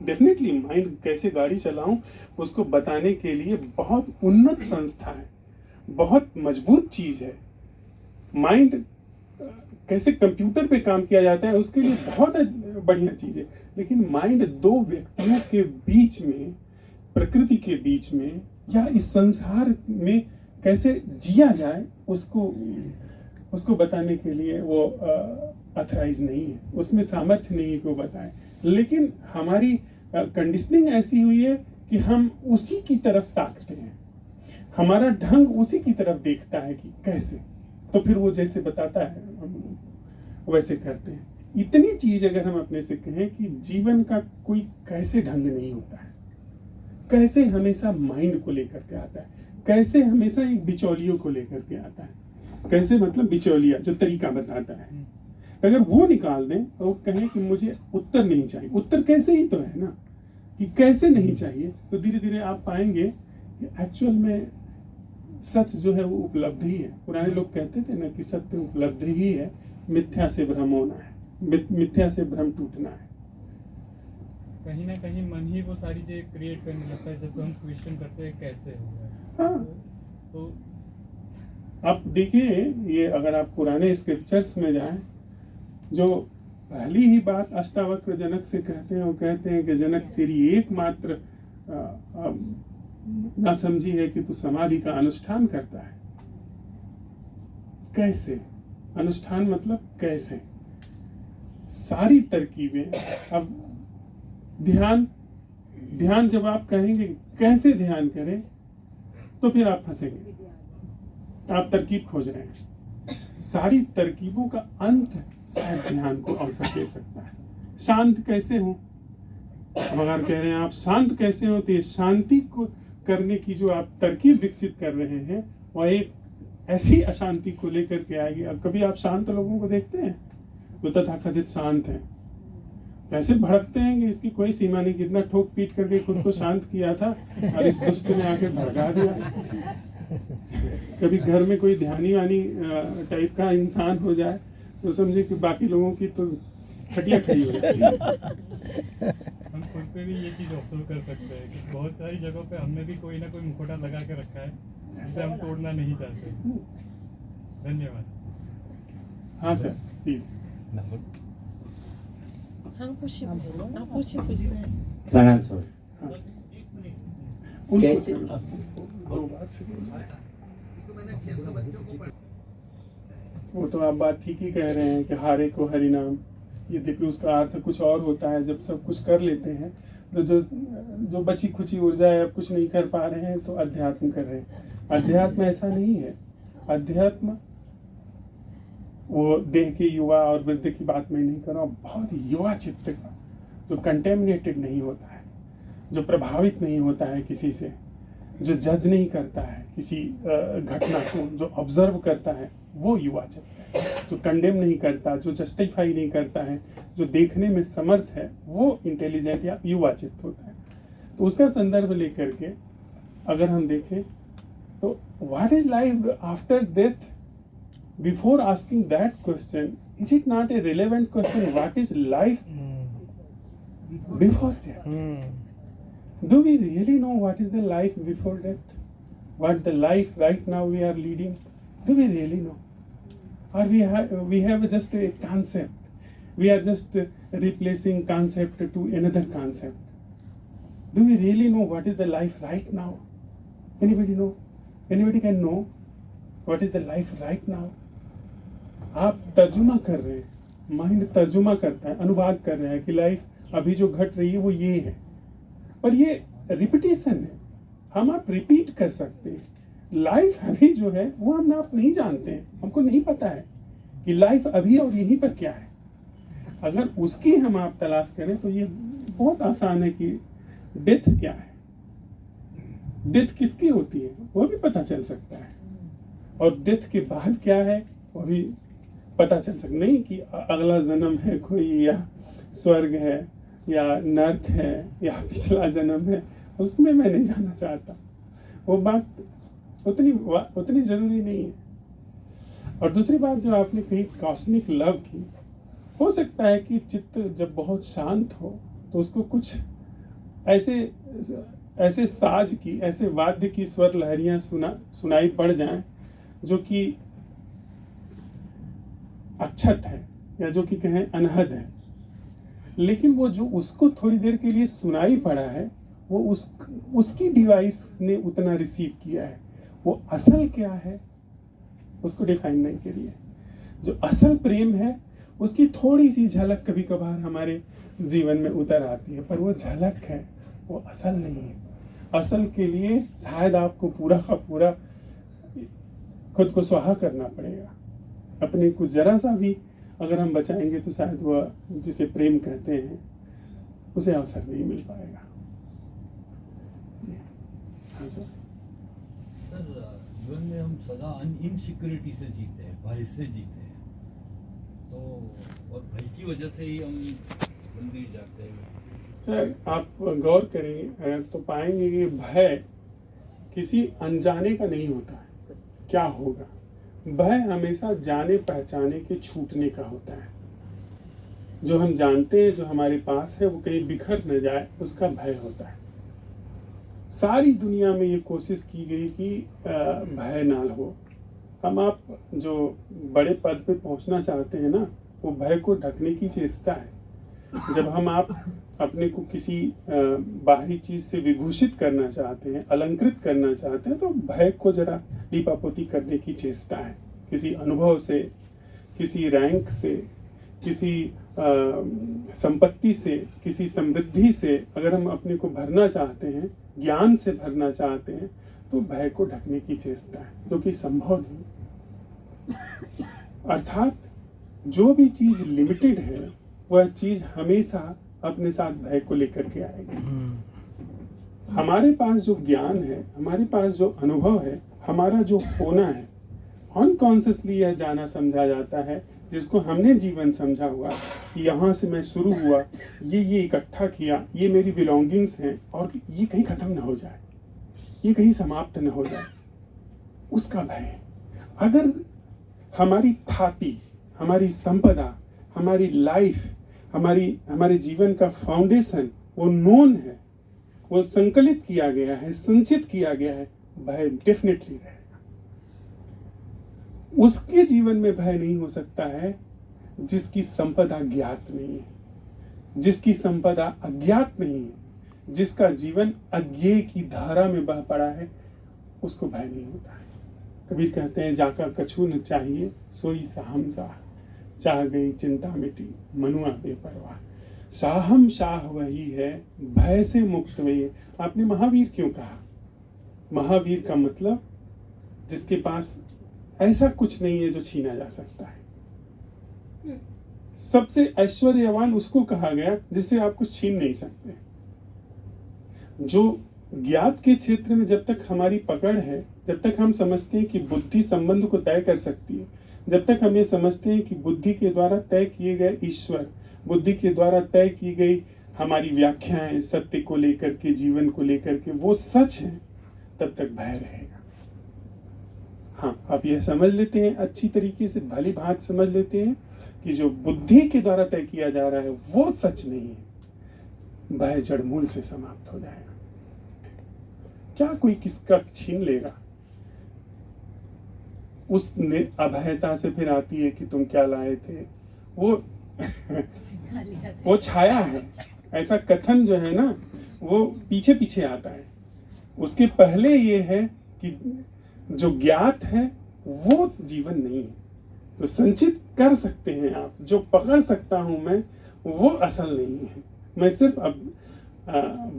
Definitely mind कैसे गाड़ी चलाऊं उसको बताने के लिए बहुत उन्नत संस्था है, बहुत मजबूत चीज है। माइंड कैसे कंप्यूटर पे काम किया जाता है उसके लिए बहुत बढ़िया चीज है, लेकिन माइंड दो व्यक्तियों के बीच में, प्रकृति के बीच में या इस संसार में कैसे जिया जाए उसको बताने के लिए वो अथराइज नहीं है, उसमें सामर्थ्य नहीं है कि वो बताए। लेकिन हमारी कंडीशनिंग ऐसी हुई है कि हम उसी की तरफ ताकते हैं, हमारा ढंग उसी की तरफ देखता है कि कैसे, तो फिर वो जैसे बताता है हम वैसे करते हैं। इतनी चीज अगर हम अपने से कहें कि जीवन का कोई कैसे ढंग नहीं होता है, कैसे हमेशा माइंड को लेकर के आता है, कैसे हमेशा एक बिचौलियों को लेकर के आता है, कैसे मतलब बिचौलिया जो तरीका बताता है, अगर वो निकाल दें और वो कहें कि मुझे उत्तर नहीं चाहिए, उत्तर कैसे ही तो है ना कि कैसे नहीं चाहिए, तो धीरे धीरे आप पाएंगे कि एक्चुअल में सच जो है वो उपलब्धि है। पुराने लोग कहते थे ना कि सत्य उपलब्धि ही है, मिथ्या से भ्रम होना है, मिथ्या से भ्रम टूटना है। कहीं ना कहीं मन ही वो सारी चीजें क्रिएट करने लगता है जब हम क्वेश्चन करते हैं कैसे हो गया। हाँ, तो आप देखिए, ये अगर आप पुराने स्क्रिप्चर्स में जाएं, जो पहली ही बात अष्टावक्र जनक से कहते हैं, वो कहते हैं कि जनक तेरी एकमात्र ना समझी है कि तू समाधि का अनुष्ठान करता है। कैसे अनुष्ठान मतलब कैसे, सारी तरकीबें। अब ध्यान जब आप कहेंगे कैसे ध्यान करें तो फिर आप फंसेंगे, आप तरकीब खोज रहे हैं। सारी तरकीबों का अंत शायद ध्यान को अवसर दे सकता है। शांत कैसे हो, अब अगर कह रहे हैं आप शांत कैसे हो, तो ये शांति को करने की जो आप तरकीब विकसित कर रहे हैं वह एक ऐसी अशांति को लेकर के आएगी। अब कभी आप शांत लोगों को देखते हैं जो तथाकथित शांत हैं, कैसे भड़कते हैं कि इसकी कोई सीमा नहीं, कितना ठोक पीट करके खुद को शांत किया था और इस दुष्ट ने आके भड़का दिया। कभी घर में कोई ध्यानी वानी टाइप का इंसान हो जाए तो समझे कि बाकी लोगों की तो खटिया खड़ी हो जाती है। हम खुद पे भी ये चीज ऑब्जर्व कर सकते हैं कि बहुत सारी जगहों पे हमने भी कोई ना कोई मुखौटा लगा के रखा है जिसे हम तोड़ना नहीं चाहते। धन्यवाद। हाँ सर प्लीज। प्रणाम सर। हाँ सर, कैसे वो तो आप बात ठीक ही कह रहे हैं कि हारे को हरि नाम, यद्यपि उसका अर्थ कुछ और होता है। जब सब कुछ कर लेते हैं तो जो बची खुची ऊर्जा है, अब कुछ नहीं कर पा रहे हैं तो अध्यात्म कर रहे हैं। अध्यात्म ऐसा नहीं है। अध्यात्म वो देह के युवा और वृद्ध की बात मैं नहीं कर रहा हूँ, बहुत युवा चित्त का, जो कंटेमिनेटेड नहीं होता है, जो प्रभावित नहीं होता है किसी से, जो जज नहीं करता है किसी घटना को, जो ऑब्जर्व करता है, वो युवा चित्त है। जो कंडेम नहीं करता, जो जस्टिफाई नहीं करता है, जो देखने में समर्थ है, वो इंटेलिजेंट या युवा चित्त होता है। तो उसका संदर्भ लेकर के अगर हम देखें तो what is life after death, before asking that question, is it not a relevant question? What is life before death? Do we really know what is the life before death? What the life right now we are leading? Do we really know? Or we have just a concept. We are just replacing concept to another concept. Do we really know what is the life right now? Anybody know? Anybody can know what is the life right now? आप तर्जुमा कर रहे हैं, mind तर्जुमा करता है, अनुवाद कर रहा है कि लाइफ अभी जो घट रही है वो ये है। और ये रिपीटेशन है, हम आप रिपीट कर सकते हैं। लाइफ अभी जो है वो हम आप नहीं जानते हैं, हमको नहीं पता है कि लाइफ अभी और यहीं पर क्या है। अगर उसकी हम आप तलाश करें तो ये बहुत आसान है कि डेथ क्या है, डेथ किसकी होती है वो भी पता चल सकता है, और डेथ के बाद क्या है वो भी पता चल सकता। नहीं कि अगला जन्म है कोई, या स्वर्ग है, या नर्क है, या पिछला जन्म है, उसमें मैं नहीं जाना चाहता। वो बात उतनी जरूरी नहीं है। और दूसरी बात जो आपने कही कॉस्मिक लव की, हो सकता है कि चित्त जब बहुत शांत हो तो उसको कुछ ऐसे ऐसे साज की, ऐसे वाद्य की स्वर लहरियां सुनाई पड़ जाएं जो कि अक्षत है या जो कि कहें अनहद है, लेकिन वो जो उसको थोड़ी देर के लिए सुनाई पड़ा है वो उसकी डिवाइस ने उतना रिसीव किया है। वो असल क्या है उसको डिफाइन नहीं करिए। जो असल प्रेम है उसकी थोड़ी सी झलक कभी कभार हमारे जीवन में उतर आती है, पर वो झलक है, वो असल नहीं है। असल के लिए शायद आपको पूरा का पूरा खुद को स्वाहा करना पड़ेगा। अपने को जरा सा भी अगर हम बचाएंगे तो शायद वह जिसे प्रेम कहते हैं उसे अवसर नहीं मिल पाएगा। जी हाँ सर। सर, जीवन में हम सदा इनसिक्योरिटी से जीते हैं, भय से जीते हैं, तो और भय की वजह से ही हम मंदिर जाते हैं। सर आप गौर करें तो पाएंगे कि भय किसी अनजाने का नहीं होता है। क्या होगा? भय हमेशा जाने पहचाने के छूटने का होता है। जो हम जानते हैं, जो हमारे पास है, वो कहीं बिखर न जाए, उसका भय होता है। सारी दुनिया में ये कोशिश की गई कि भय ना हो। आप जो बड़े पद पे पहुंचना चाहते हैं ना, वो भय को ढकने की चेष्टा है। जब आप अपने को किसी बाहरी चीज से विभूषित करना चाहते हैं, अलंकृत करना चाहते हैं, तो भय को जरा लीपापोती करने की चेष्टा है। किसी अनुभव से, किसी रैंक से, किसी संपत्ति से, किसी समृद्धि से अगर हम अपने को भरना चाहते हैं, ज्ञान से भरना चाहते हैं, तो भय को ढकने की चेष्टा है, जो कि संभव नहीं। अर्थात जो भी चीज लिमिटेड है वह चीज हमेशा अपने साथ भय को लेकर के आएगी। हमारे पास जो ज्ञान है, हमारे पास जो अनुभव है, हमारा जो होना है, अनकॉन्शियसली यह जाना समझा जाता है, जिसको हमने जीवन समझा हुआ कि यहाँ से मैं शुरू हुआ, ये इकट्ठा किया, ये मेरी बिलोंगिंग्स हैं और ये कहीं खत्म ना हो जाए, ये कहीं समाप्त न हो जाए, उसका भय। अगर हमारी थाती, हमारी संपदा, हमारी लाइफ, हमारे जीवन का फाउंडेशन वो नोन है, वो संकलित किया गया है, संचित किया गया है, भय डेफिनेटली रहेगा। उसके जीवन में भय नहीं हो सकता है जिसकी संपदा ज्ञात नहीं है, जिसकी संपदा अज्ञात नहीं है, जिसका जीवन अज्ञेय की धारा में बह पड़ा है, उसको भय नहीं होता है। कबीर कहते हैं, जाका कछु न चाहिए सोई साहम साह, चाह गई चिंता मिटी मनुआ बेपरवाह। साहम शाह वही है, भय से मुक्त वही है। आपने महावीर क्यों कहा? महावीर का मतलब जिसके पास ऐसा कुछ नहीं है जो छीना जा सकता है। सबसे ऐश्वर्यवान उसको कहा गया जिसे आप कुछ छीन नहीं सकते। जो ज्ञात के क्षेत्र में जब तक हमारी पकड़ है, जब तक हम समझते हैं कि बुद्धि संबंध को तय कर सकती है, जब तक हम ये समझते हैं कि बुद्धि के द्वारा तय किए गए ईश्वर, बुद्धि के द्वारा तय की गई हमारी व्याख्याएं सत्य को लेकर के, जीवन को लेकर के वो सच है, तब तक भय रहेगा। हाँ, आप यह समझ लेते हैं अच्छी तरीके से, भली भांत समझ लेते हैं कि जो बुद्धि के द्वारा तय किया जा रहा है वो सच नहीं है, भय जड़मूल से समाप्त हो जाएगा। क्या कोई किसका छीन लेगा? उस अभयता से फिर आती है कि तुम क्या लाए थे, वो छाया है। ऐसा कथन जो है ना, वो पीछे पीछे आता है। उसके पहले ये है कि जो ज्ञात है वो जीवन नहीं है। तो संचित कर सकते हैं आप, जो पकड़ सकता हूं मैं वो असल नहीं है, मैं सिर्फ अब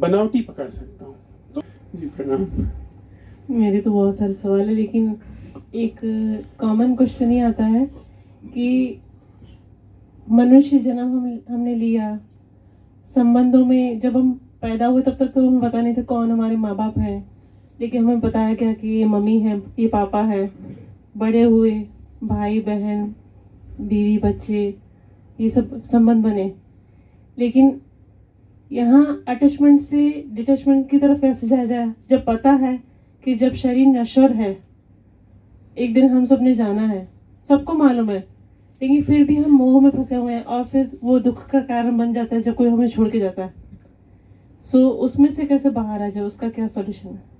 बनावटी पकड़ सकता हूं। तो जी प्रणाम। मेरे तो बहुत सारे सवाल है, लेकिन एक कॉमन क्वेश्चन ही आता है कि मनुष्य जन्म हमने लिया, संबंधों में जब हम पैदा हुए तब तक तो हमें पता नहीं था कौन हमारे माँ बाप हैं, लेकिन हमें बताया गया कि ये मम्मी है, ये पापा है। बड़े हुए, भाई बहन, बीवी बच्चे, ये सब संबंध बने। लेकिन यहाँ अटैचमेंट से डिटैचमेंट की तरफ कैसे जाया जाए, जब पता है कि जब शरीर नश्वर है, एक दिन हम सब ने जाना है, सबको मालूम है, लेकिन फिर भी हम मोह में फंसे हुए हैं और फिर वो दुख का कारण बन जाता है जब कोई हमें छोड़ के जाता है। सो उसमें से कैसे बाहर आ जाए, उसका क्या सॉल्यूशन है?